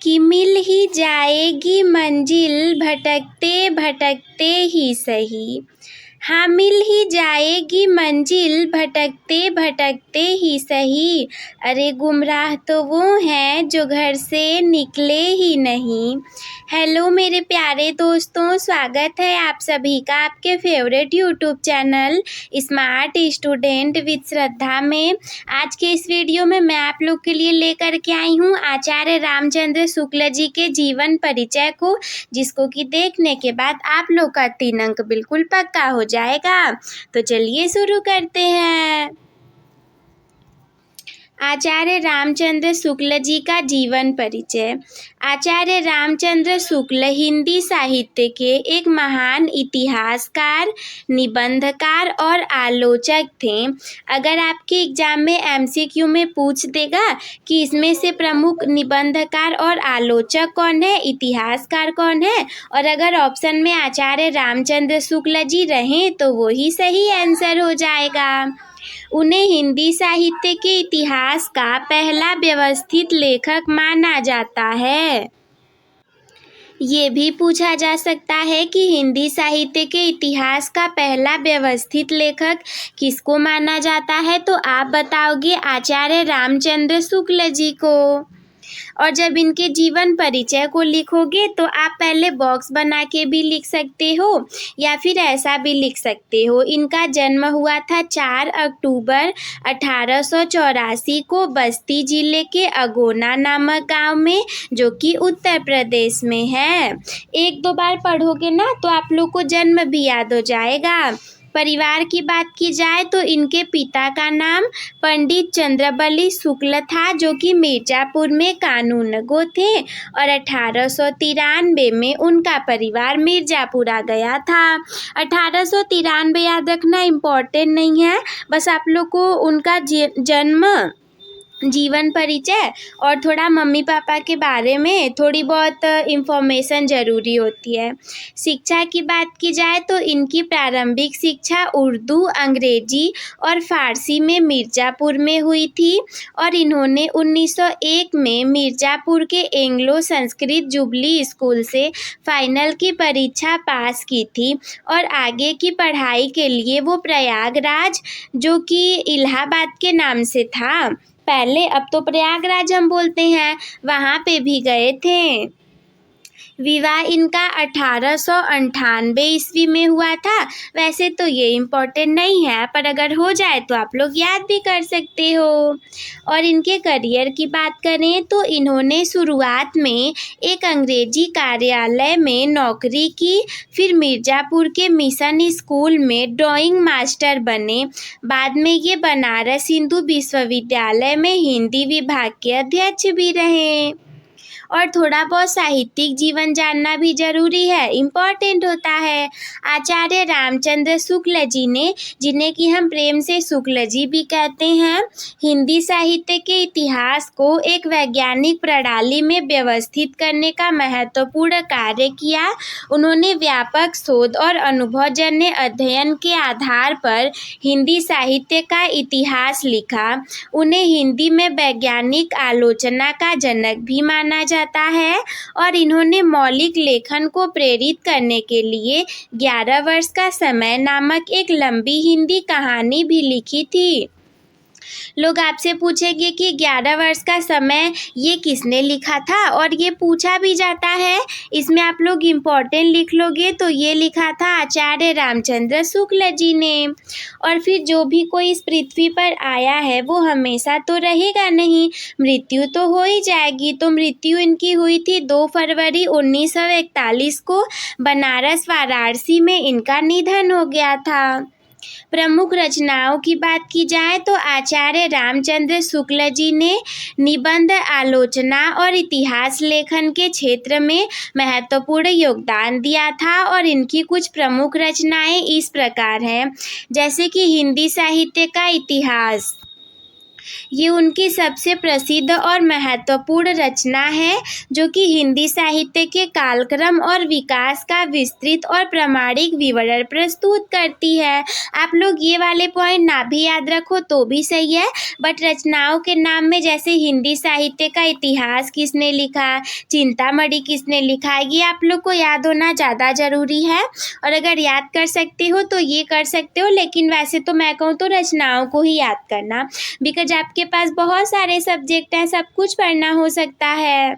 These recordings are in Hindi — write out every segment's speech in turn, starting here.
कि मिल ही जाएगी मंजिल भटकते भटकते ही सही। हाँ, मिल ही जाएगी मंजिल भटकते भटकते ही सही। अरे गुमराह तो वो हैं जो घर से निकले ही नहीं। हेलो मेरे प्यारे दोस्तों, स्वागत है आप सभी का आपके favourite YouTube channel smart student with Shraddha में। आज के इस वीडियो में मैं आप लोग के लिए लेकर के आई हूँ आचार्य रामचंद्र शुक्ल जी के जीवन परिचय को, जिसको कि देखने के बाद आप लोग का 3 अंक बिल्कुल पक्का हो जाएगा। तो चलिए शुरू करते हैं। आचार्य रामचंद्र शुक्ल जी का जीवन परिचय। आचार्य रामचंद्र शुक्ल हिंदी साहित्य के एक महान इतिहासकार, निबंधकार और आलोचक थे। अगर आपके एग्जाम में एमसीक्यू में पूछ देगा कि इसमें से प्रमुख निबंधकार और आलोचक कौन है, इतिहासकार कौन है, और अगर ऑप्शन में आचार्य रामचंद्र शुक्ल जी रहें तो वो ही सही आंसर हो जाएगा। उन्हें हिंदी साहित्य के इतिहास का पहला व्यवस्थित लेखक माना जाता है। ये भी पूछा जा सकता है कि हिंदी साहित्य के इतिहास का पहला व्यवस्थित लेखक किसको माना जाता है, तो आप बताओगे आचार्य रामचंद्र शुक्ल जी को। और जब इनके जीवन परिचय को लिखोगे तो आप पहले बॉक्स बना के भी लिख सकते हो या फिर ऐसा भी लिख सकते हो। इनका जन्म हुआ था 4 अक्टूबर 1884 को बस्ती जिले के अगोना नामक गांव में, जो कि उत्तर प्रदेश में है। 1-2 बार पढ़ोगे ना तो आप लोग को जन्म भी याद हो जाएगा। परिवार की बात की जाए तो इनके पिता का नाम पंडित चंद्रबली शुक्ल था, जो कि मिर्जापुर में कानूनगो थे, और 1893 में उनका परिवार मिर्जापुर आ गया था। 1893 याद रखना इम्पोर्टेंट नहीं है, बस आप लोग को उनका जन्म, जीवन परिचय और थोड़ा मम्मी पापा के बारे में थोड़ी बहुत इन्फॉर्मेशन ज़रूरी होती है। शिक्षा की बात की जाए तो इनकी प्रारंभिक शिक्षा उर्दू, अंग्रेजी और फ़ारसी में मिर्ज़ापुर में हुई थी, और इन्होंने 1901 में मिर्ज़ापुर के एंग्लो संस्कृत जुबली स्कूल से फाइनल की परीक्षा पास की थी, और आगे की पढ़ाई के लिए वो प्रयागराज, जो कि इलाहाबाद के नाम से था पहले, अब तो प्रयागराज हम बोलते हैं, वहाँ पे भी गए थे। विवाह इनका 1898 ईस्वी में हुआ था। वैसे तो ये इम्पोर्टेंट नहीं है, पर अगर हो जाए तो आप लोग याद भी कर सकते हो। और इनके करियर की बात करें तो इन्होंने शुरुआत में एक अंग्रेजी कार्यालय में नौकरी की, फिर मिर्ज़ापुर के मिशन स्कूल में ड्राइंग मास्टर बने। बाद में ये बनारस हिंदू विश्वविद्यालय में हिंदी विभाग के अध्यक्ष भी रहे। और थोड़ा बहुत साहित्यिक जीवन जानना भी जरूरी है, इम्पॉर्टेंट होता है। आचार्य रामचंद्र शुक्ल जी ने, जिन्हें कि हम प्रेम से शुक्ल जी भी कहते हैं, हिंदी साहित्य के इतिहास को एक वैज्ञानिक प्रणाली में व्यवस्थित करने का महत्वपूर्ण कार्य किया। उन्होंने व्यापक शोध और अनुभवजन्य अध्ययन के आधार पर हिंदी साहित्य का इतिहास लिखा। उन्हें हिंदी में वैज्ञानिक आलोचना का जनक भी माना जाता है, और इन्होंने मौलिक लेखन को प्रेरित करने के लिए 11 वर्ष का समय नामक एक लंबी हिंदी कहानी भी लिखी थी। लोग आपसे पूछेंगे कि 11 वर्ष का समय ये किसने लिखा था, और ये पूछा भी जाता है। इसमें आप लोग इम्पोर्टेंट लिख लोगे तो ये लिखा था आचार्य रामचंद्र शुक्ल जी ने। और फिर जो भी कोई इस पृथ्वी पर आया है वो हमेशा तो रहेगा नहीं, मृत्यु तो हो ही जाएगी। तो मृत्यु इनकी हुई थी 2 फरवरी 1941 को, बनारस वाराणसी में इनका निधन हो गया था। प्रमुख रचनाओं की बात की जाए तो आचार्य रामचंद्र शुक्ल जी ने निबंध, आलोचना और इतिहास लेखन के क्षेत्र में महत्वपूर्ण योगदान दिया था, और इनकी कुछ प्रमुख रचनाएं इस प्रकार हैं, जैसे कि हिंदी साहित्य का इतिहास। ये उनकी सबसे प्रसिद्ध और महत्वपूर्ण रचना है जो कि हिंदी साहित्य के कालक्रम और विकास का विस्तृत और प्रामाणिक विवरण प्रस्तुत करती है। आप लोग ये वाले पॉइंट ना भी याद रखो तो भी सही है, बट रचनाओं के नाम में जैसे हिंदी साहित्य का इतिहास किसने लिखा, चिंतामणि किसने लिखा, ये आप लोग को याद होना ज़्यादा ज़रूरी है। और अगर याद कर सकते हो तो ये कर सकते हो, लेकिन वैसे तो मैं कहूँ तो रचनाओं को ही याद करना, बिकॉज आपके पास बहुत सारे सब्जेक्ट हैं, सब कुछ पढ़ना हो सकता है।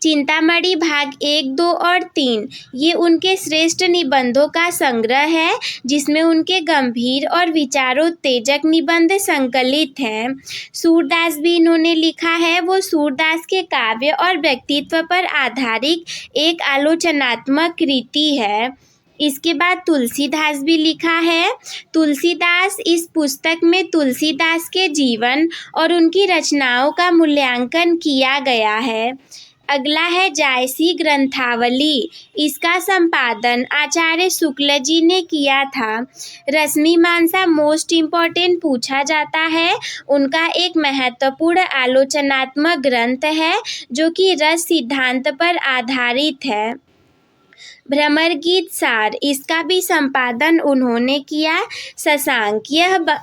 चिंतामणि भाग 1, 2 और 3 ये उनके श्रेष्ठ निबंधों का संग्रह है जिसमें उनके गंभीर और विचारोत्तेजक निबंध संकलित हैं। सूरदास भी इन्होंने लिखा है, वो सूरदास के काव्य और व्यक्तित्व पर आधारित एक आलोचनात्मक कृति है। इसके बाद तुलसीदास भी लिखा है। तुलसीदास इस पुस्तक में तुलसीदास के जीवन और उनकी रचनाओं का मूल्यांकन किया गया है। अगला है जायसी ग्रंथावली, इसका संपादन आचार्य शुक्ल जी ने किया था। रश्मिमांसा मोस्ट इम्पॉर्टेंट पूछा जाता है, उनका एक महत्वपूर्ण आलोचनात्मक ग्रंथ है जो कि रस सिद्धांत पर आधारित है। भ्रमर गीत सार, इसका भी संपादन उन्होंने किया। शशांक,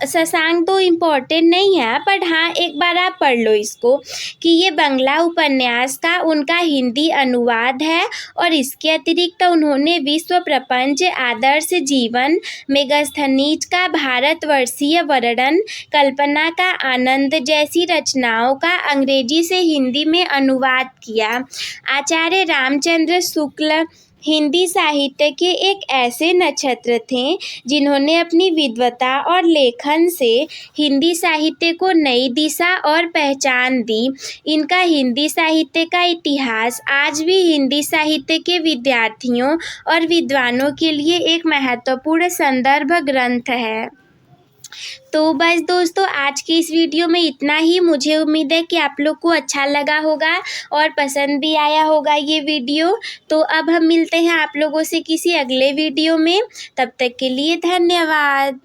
शशांक तो इम्पोर्टेंट नहीं है, पर हाँ एक बार आप पढ़ लो इसको कि ये बंगला उपन्यास का उनका हिंदी अनुवाद है। और इसके अतिरिक्त उन्होंने विश्व प्रपंच, आदर्श जीवन, मेगास्थनीज का भारतवर्षीय वर्णन, कल्पना का आनंद जैसी रचनाओं का अंग्रेजी से हिंदी में अनुवाद किया। आचार्य रामचंद्र शुक्ल हिंदी साहित्य के एक ऐसे नक्षत्र थे जिन्होंने अपनी विद्वता और लेखन से हिंदी साहित्य को नई दिशा और पहचान दी। इनका हिंदी साहित्य का इतिहास आज भी हिंदी साहित्य के विद्यार्थियों और विद्वानों के लिए एक महत्वपूर्ण संदर्भ ग्रंथ है। तो बस दोस्तों, आज की इस वीडियो में इतना ही। मुझे उम्मीद है कि आप लोग को अच्छा लगा होगा और पसंद भी आया होगा ये वीडियो। तो अब हम मिलते हैं आप लोगों से किसी अगले वीडियो में, तब तक के लिए धन्यवाद।